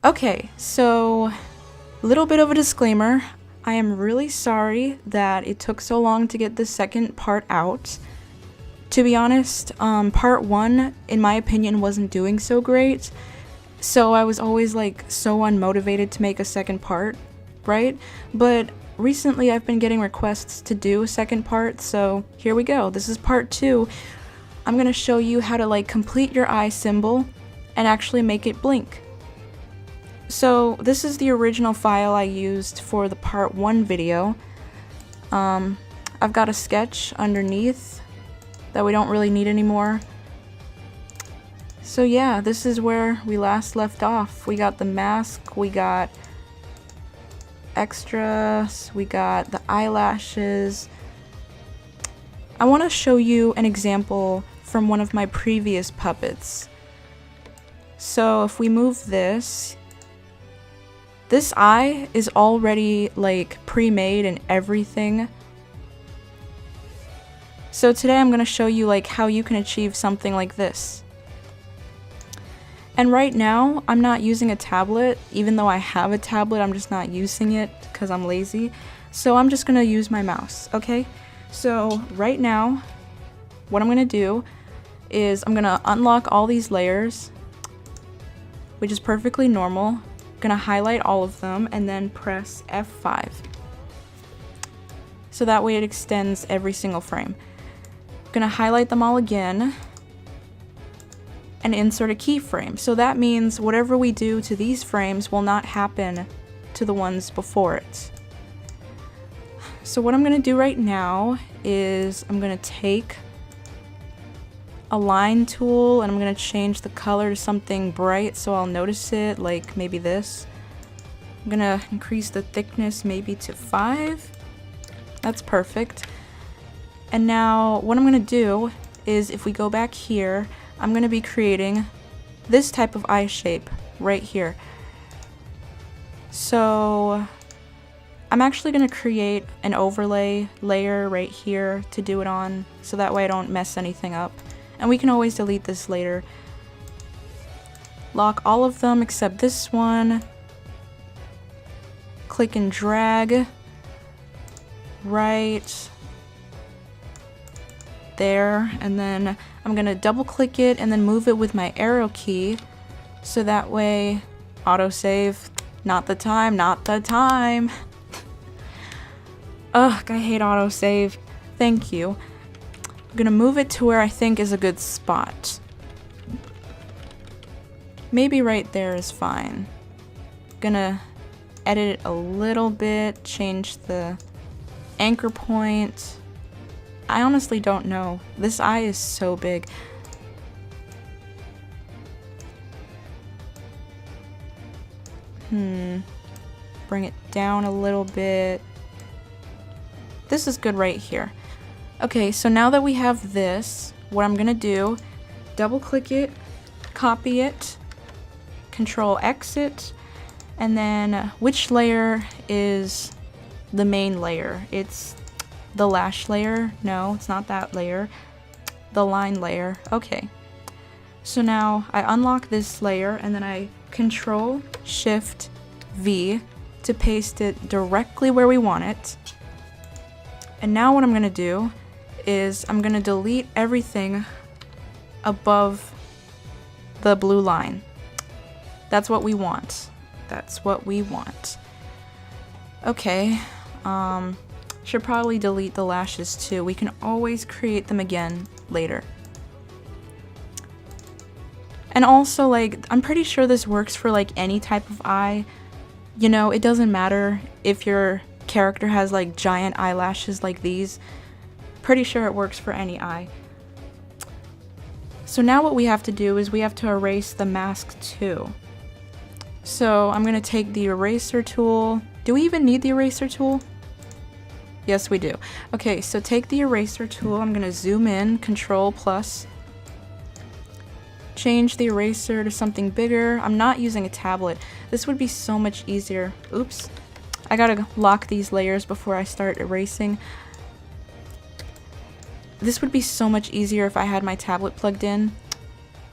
Okay, so a little bit of a disclaimer. I am really sorry that it took so long to get the second part out. To be honest, part 1, in my opinion, wasn't doing so great. So I was always like so unmotivated to make a second part, right? But recently I've been getting requests to do a second part, so here we go. This is part 2. I'm gonna show you how to like complete your eye symbol and actually make it blink. So this is the original file I used for the part 1 video. I've got a sketch underneath that we don't really need anymore. So yeah, this is where we last left off. We got the mask, we got extras, we got the eyelashes. I want to show you an example from one of my previous puppets. So if we move this eye is already like pre-made and everything. So today I'm going to show you like how you can achieve something like this. And right now I'm not using a tablet, even though I have a tablet, I'm just not using it because I'm lazy. So I'm just going to use my mouse, okay? So right now what I'm going to do is I'm going to unlock all these layers, which is perfectly normal. Gonna highlight all of them and then press F5. So that way it extends every single frame. Gonna highlight them all again and insert a keyframe. So that means whatever we do to these frames will not happen to the ones before it. So what I'm gonna do right now is I'm gonna take a line tool and I'm gonna change the color to something bright so I'll notice it, like maybe this. I'm gonna increase the thickness maybe to 5. That's perfect. And now what I'm gonna do is if we go back here, I'm gonna be creating this type of eye shape right here. So I'm actually gonna create an overlay layer right here to do it on, so that way I don't mess anything up. And we can always delete this later. Lock all of them except this one. Click and drag right there, and then I'm gonna double click it and then move it with my arrow key, so that way autosave. Not the time, not the time. Ugh, I hate autosave. Thank you. I'm gonna move it to where I think is a good spot. Maybe right there is fine. Gonna edit it a little bit, change the anchor point. I honestly don't know. This eye is so big. Bring it down a little bit. This is good right here. Okay, so now that we have this, what I'm gonna do, double click it, copy it, control exit, and then which layer is the main layer? It's the lash layer. No, it's not that layer. The line layer. Okay. So now I unlock this layer and then I control shift V to paste it directly where we want it. And now what I'm gonna do is I'm gonna delete everything above the blue line. That's what we want. That's what we want. Okay, should probably delete the lashes too. We can always create them again later. And also, like, I'm pretty sure this works for like any type of eye. You know, it doesn't matter if your character has like giant eyelashes like these. Pretty sure it works for any eye. So now what we have to do is we have to erase the mask too. So I'm gonna take the eraser tool. Do we even need the eraser tool? Yes, we do. Okay, so take the eraser tool. I'm gonna zoom in, Control plus. Change the eraser to something bigger. I'm not using a tablet. This would be so much easier. Oops. I gotta lock these layers before I start erasing. This would be so much easier if I had my tablet plugged in.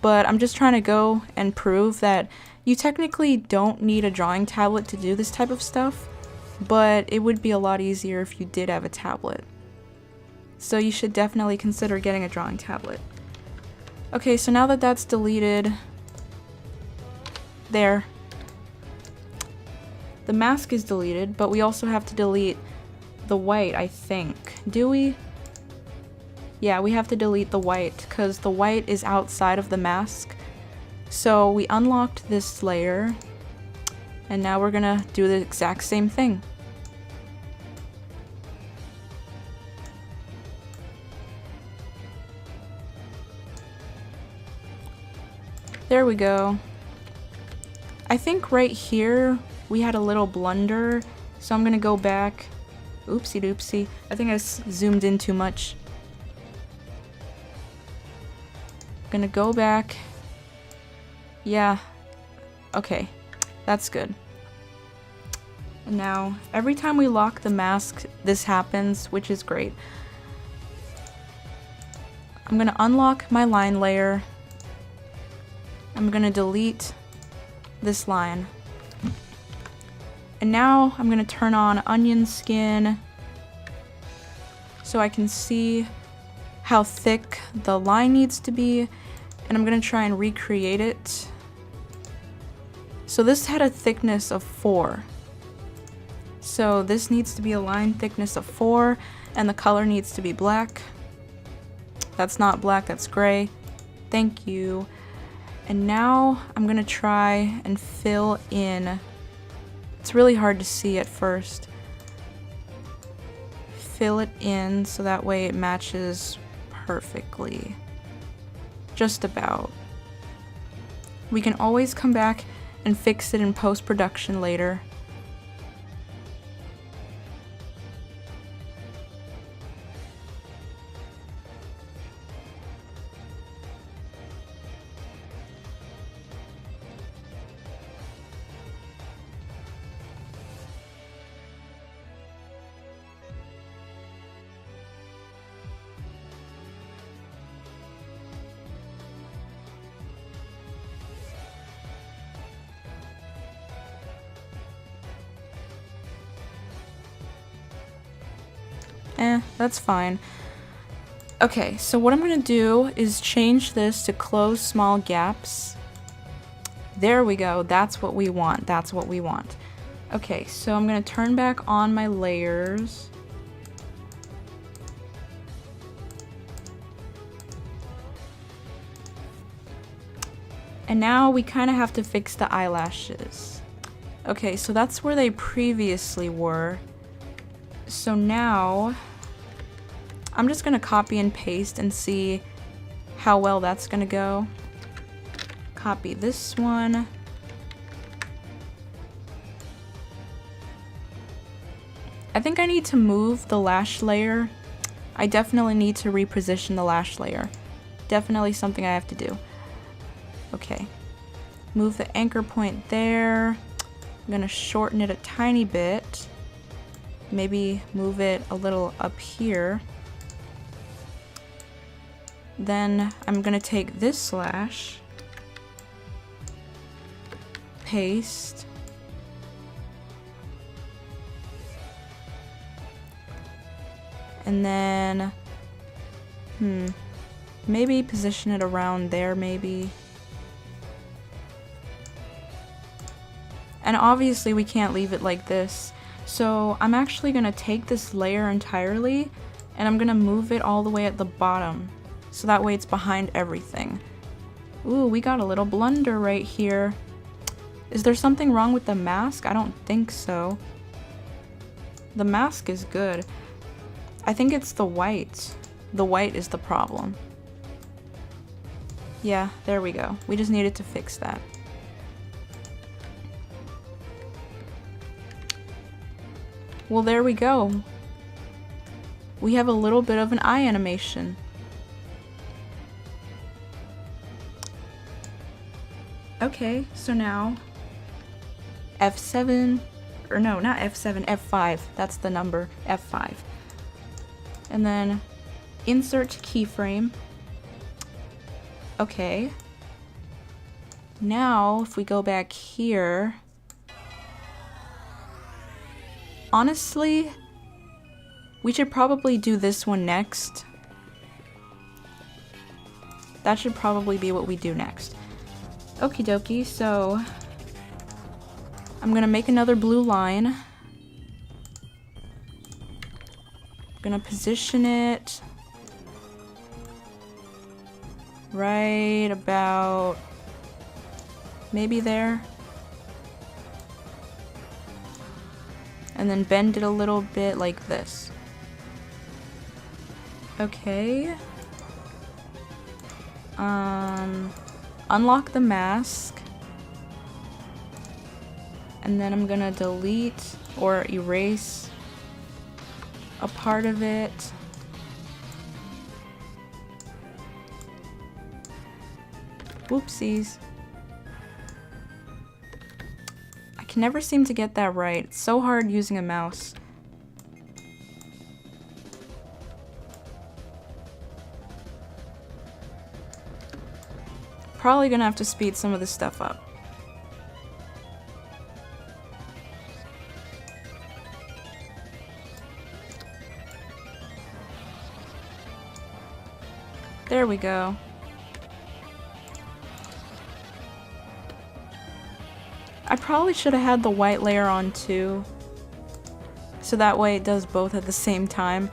But I'm just trying to go and prove that You technically don't need a drawing tablet to do this type of stuff, but it would be a lot easier if you did have a tablet. So you should definitely consider getting a drawing tablet. Okay, so now that that's deleted, there. The mask is deleted, but we also have to delete the white, I think. Do we? Yeah, we have to delete the white because the white is outside of the mask. So we unlocked this layer, and now we're gonna do the exact same thing. There we go. I think right here we had a little blunder, so I'm gonna go back. Oopsie doopsie. I think I zoomed in too much. Gonna go back. Yeah. Okay. That's good. And now, every time we lock the mask, this happens, which is great. I'm gonna unlock my line layer. I'm gonna delete this line. And now I'm gonna turn on onion skin so I can see how thick the line needs to be, and I'm gonna try and recreate it. So this had a thickness of 4. So this needs to be a line thickness of 4, and the color needs to be black. That's not black, that's gray. Thank you. And now I'm gonna try and fill in. It's really hard to see at first. Fill it in so that way it matches perfectly. Just about. We can always come back and fix it in post-production later. That's fine. Okay, so what I'm gonna do is change this to close small gaps. There we go, that's what we want, that's what we want. Okay, so I'm gonna turn back on my layers. And now we kind of have to fix the eyelashes. Okay, so that's where they previously were. So now, I'm just gonna copy and paste and see how well that's gonna go. Copy this one. I think I need to move the lash layer. I definitely need to reposition the lash layer. Definitely something I have to do. Okay. Move the anchor point there. I'm gonna shorten it a tiny bit. Maybe move it a little up here. Then I'm gonna take this slash, paste, and then, maybe position it around there, maybe. And obviously we can't leave it like this. So I'm actually gonna take this layer entirely and I'm gonna move it all the way at the bottom. So that way it's behind everything. Ooh, we got a little blunder right here. Is there something wrong with the mask? I don't think so. The mask is good. I think it's the white. The white is the problem. Yeah, there we go. We just needed to fix that. Well, there we go. We have a little bit of an eye animation. Okay, so now F7, or no, not F7, F5. That's the number, F5. And then insert keyframe. Okay. Now, if we go back here, honestly, we should probably do this one next. That should probably be what we do next. Okie dokie, so I'm gonna make another blue line. I'm gonna position it right about maybe there. And then bend it a little bit like this. Okay. Unlock the mask. And then I'm gonna delete or erase a part of it. Whoopsies. I can never seem to get that right. It's so hard using a mouse. Probably gonna have to speed some of this stuff up. There we go. I probably should have had the white layer on too, so that way it does both at the same time.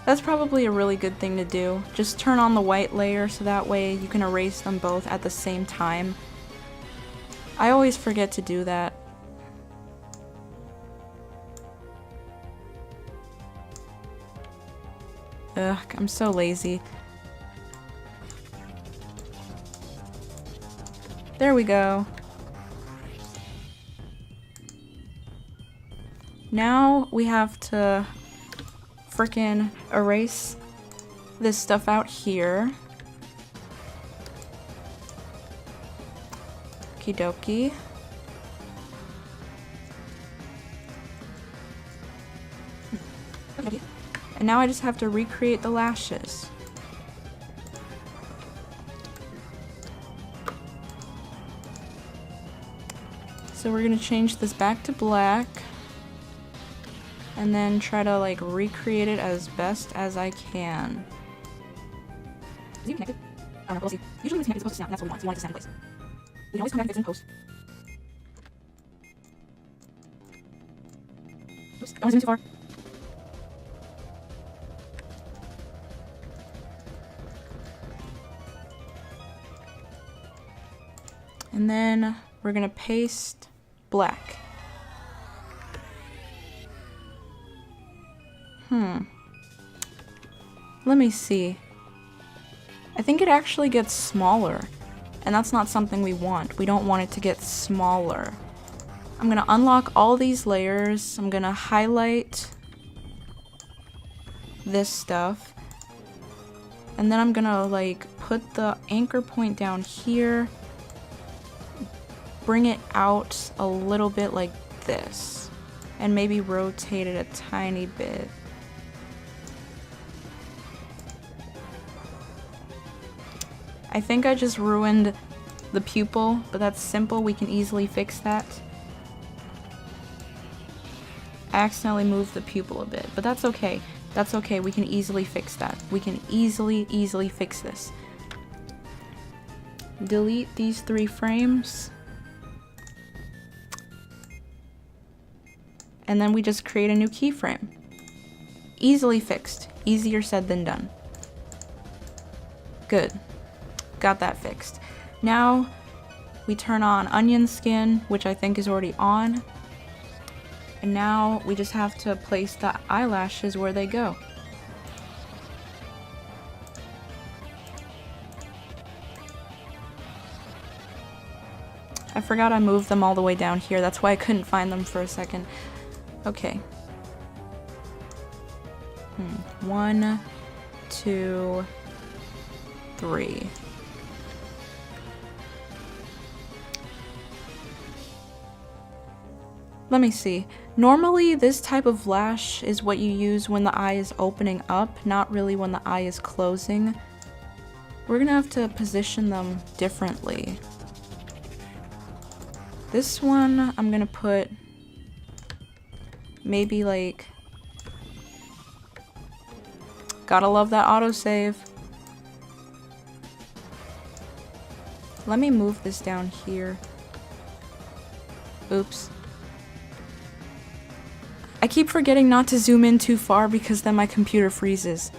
That's probably a really good thing to do. Just turn on the white layer so that way you can erase them both at the same time. I always forget to do that. Ugh, I'm so lazy. There we go. Now we have to frickin' erase this stuff out here. Okie dokie. Okay. And now I just have to recreate the lashes. So we're gonna change this back to black. And then try to like recreate it as best as I can. Is it connected? I don't know, we'll see. Usually when it's connected, it's supposed to snap, and that's what we want. So we want it to snap in place. We can always come back and fix it in post. Oops, don't zoom too far. And then we're gonna paste black. Let me see. I think it actually gets smaller, and that's not something we want. We don't want it to get smaller. I'm gonna unlock all these layers. I'm gonna highlight this stuff, and then I'm gonna like put the anchor point down here, bring it out a little bit like this, and maybe rotate it a tiny bit. I think I just ruined the pupil, but that's simple. We can easily fix that. I accidentally moved the pupil a bit, but that's okay. That's okay. We can easily fix that. We can easily fix this. Delete these 3 frames. And then we just create a new keyframe. Easily fixed. Easier said than done. Good. Got that fixed. Now we turn on onion skin, which I think is already on. And now we just have to place the eyelashes where they go. I forgot I moved them all the way down here. That's why I couldn't find them for a second. Okay. 1, 2, 3. Let me see. Normally, this type of lash is what you use when the eye is opening up, not really when the eye is closing. We're gonna have to position them differently. This one, I'm gonna put maybe like, gotta love that autosave. Let me move this down here. Oops. I keep forgetting not to zoom in too far because then my computer freezes.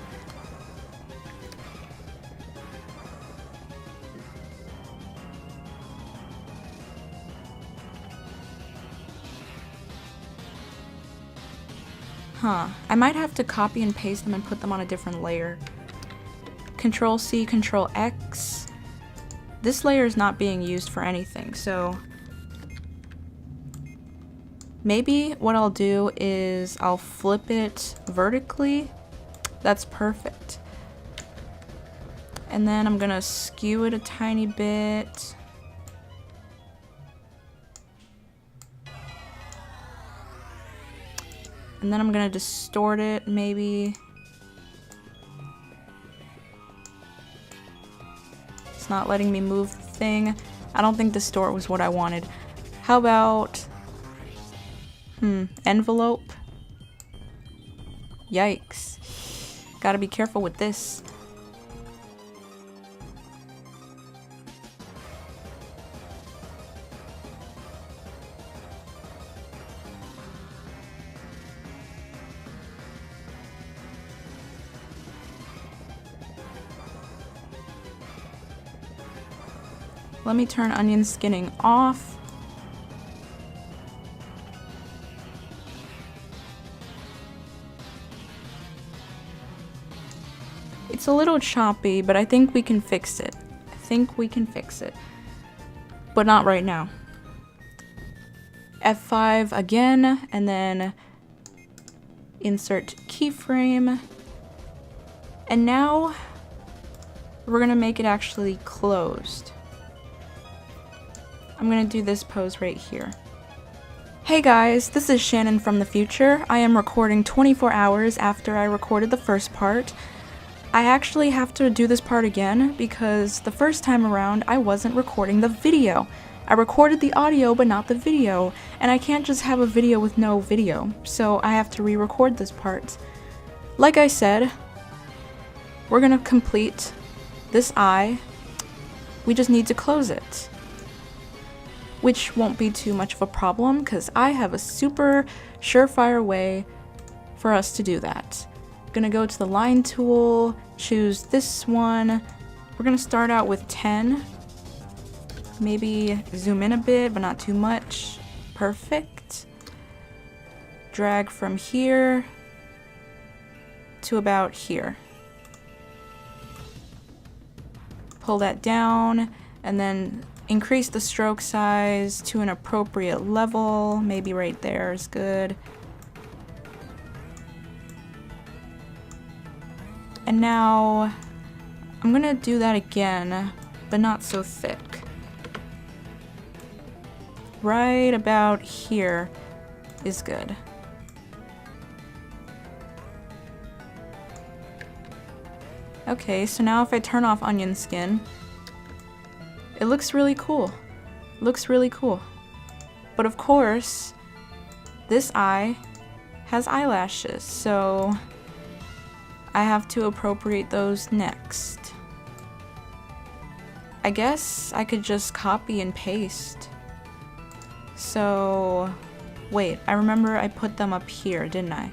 Huh. I might have to copy and paste them and put them on a different layer. Control C, Control X. This layer is not being used for anything, so maybe what I'll do is I'll flip it vertically. That's perfect. And then I'm gonna skew it a tiny bit. And then I'm gonna distort it, maybe. It's not letting me move the thing. I don't think distort was what I wanted. How about, envelope? Yikes. Gotta be careful with this. Let me turn onion skinning off. It's a little choppy, but I think we can fix it. But not right now. F5 again, and then insert keyframe. And now we're gonna make it actually closed. I'm gonna do this pose right here. Hey guys, this is Shannon from the future. I am recording 24 hours after I recorded the first part. I actually have to do this part again because the first time around I wasn't recording the video. I recorded the audio but not the video, and I can't just have a video with no video, so I have to re-record this part. Like I said, we're gonna complete this eye. We just need to close it, which won't be too much of a problem because I have a super surefire way for us to do that. Gonna go to the line tool, choose this one. We're gonna start out with 10. Maybe zoom in a bit, but not too much. Perfect. Drag from here to about here. Pull that down, and then increase the stroke size to an appropriate level. Maybe right there is good. And now I'm gonna do that again, but not so thick. Right about here is good. Okay, so now if I turn off onion skin, it looks really cool. But of course, this eye has eyelashes, so I have to appropriate those next. I guess I could just copy and paste. So, wait, I remember I put them up here, didn't I?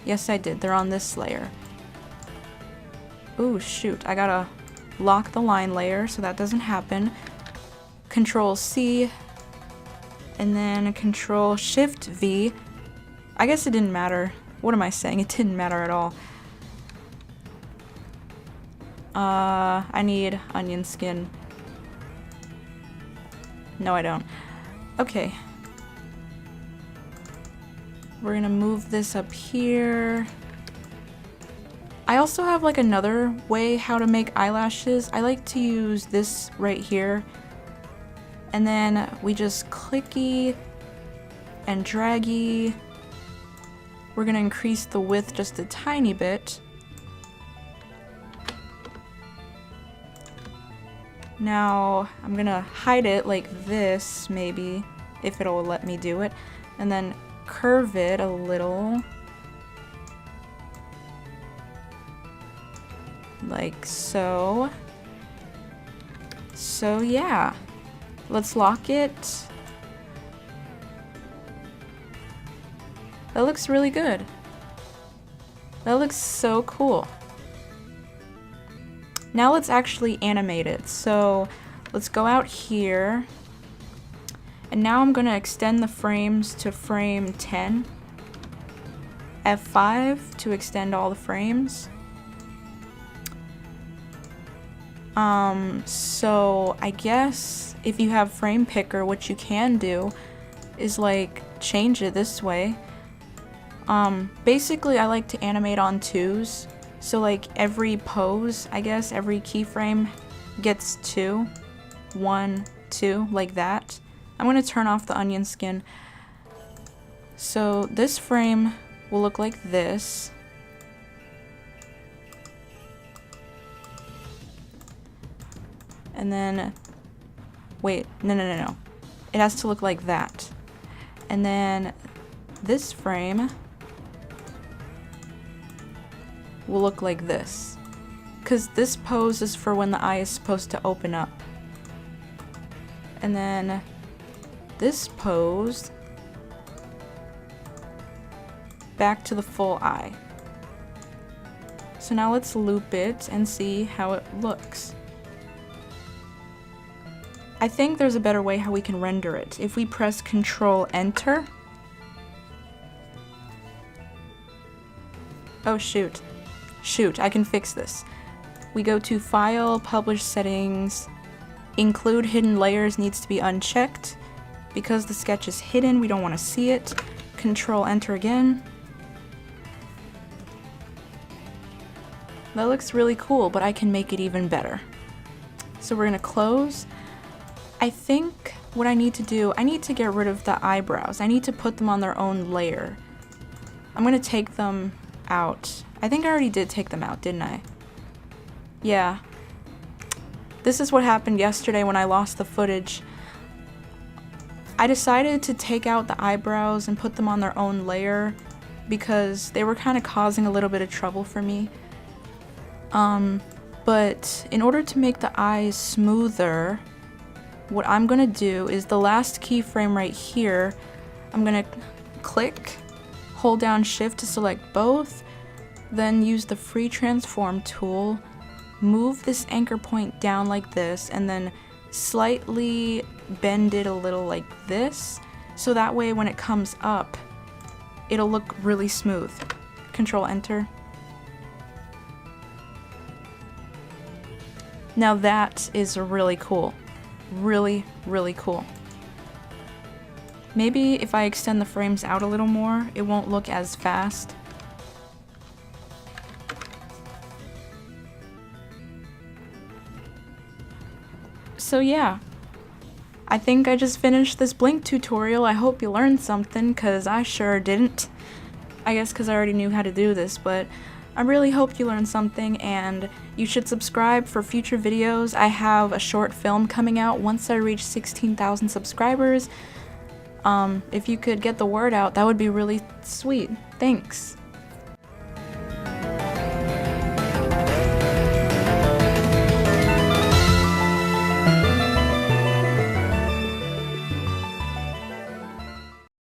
Yes, I did. They're on this layer. Ooh, shoot. I gotta lock the line layer so that doesn't happen. Control C, and then Control Shift V. I guess it didn't matter. What am I saying? It didn't matter at all. I need onion skin. No, I don't. Okay. We're gonna move this up here. I also have like another way how to make eyelashes. I like to use this right here. And then we just clicky and draggy. We're gonna increase the width just a tiny bit. Now I'm gonna hide it like this, maybe. if it'll let me do it. And then curve it a little. Like so. So yeah, let's lock it. That looks really good. That looks so cool. Now let's actually animate it. So let's go out here. And now I'm gonna extend the frames to frame 10. F5 to extend all the frames. So I guess if you have frame picker, what you can do is like change it this way. Basically I like to animate on 2s. So like every pose, I guess, every keyframe gets 2. 1, 2, like that. I'm gonna turn off the onion skin. So this frame will look like this. And then, wait, no. It has to look like that. And then this frame will look like this. Because this pose is for when the eye is supposed to open up. And then this pose, back to the full eye. So now let's loop it and see how it looks. I think there's a better way how we can render it. If we press Control Enter. Oh shoot. Shoot, I can fix this. We go to File, Publish Settings, Include Hidden Layers needs to be unchecked. Because the sketch is hidden, we don't want to see it. Control Enter again. That looks really cool, but I can make it even better. So we're gonna close. I think what I need to do, I need to get rid of the eyebrows. I need to put them on their own layer. I'm gonna take them out. I think I already did take them out, didn't I? Yeah. This is what happened yesterday when I lost the footage. I decided to take out the eyebrows and put them on their own layer because they were kind of causing a little bit of trouble for me. But in order to make the eyes smoother, what I'm gonna do is the last keyframe right here, I'm gonna click, hold down Shift to select both, then use the free transform tool, move this anchor point down like this, and then slightly bend it a little like this, so that way when it comes up, it'll look really smooth. Control Enter. Now that is really cool. Really, really cool. Maybe if I extend the frames out a little more, it won't look as fast. So yeah, I think I just finished this Blink tutorial. I hope you learned something, cause I sure didn't. I guess cause I already knew how to do this, but I really hope you learned something, and you should subscribe for future videos. I have a short film coming out once I reach 16,000 subscribers. If you could get the word out, that would be really sweet. Thanks.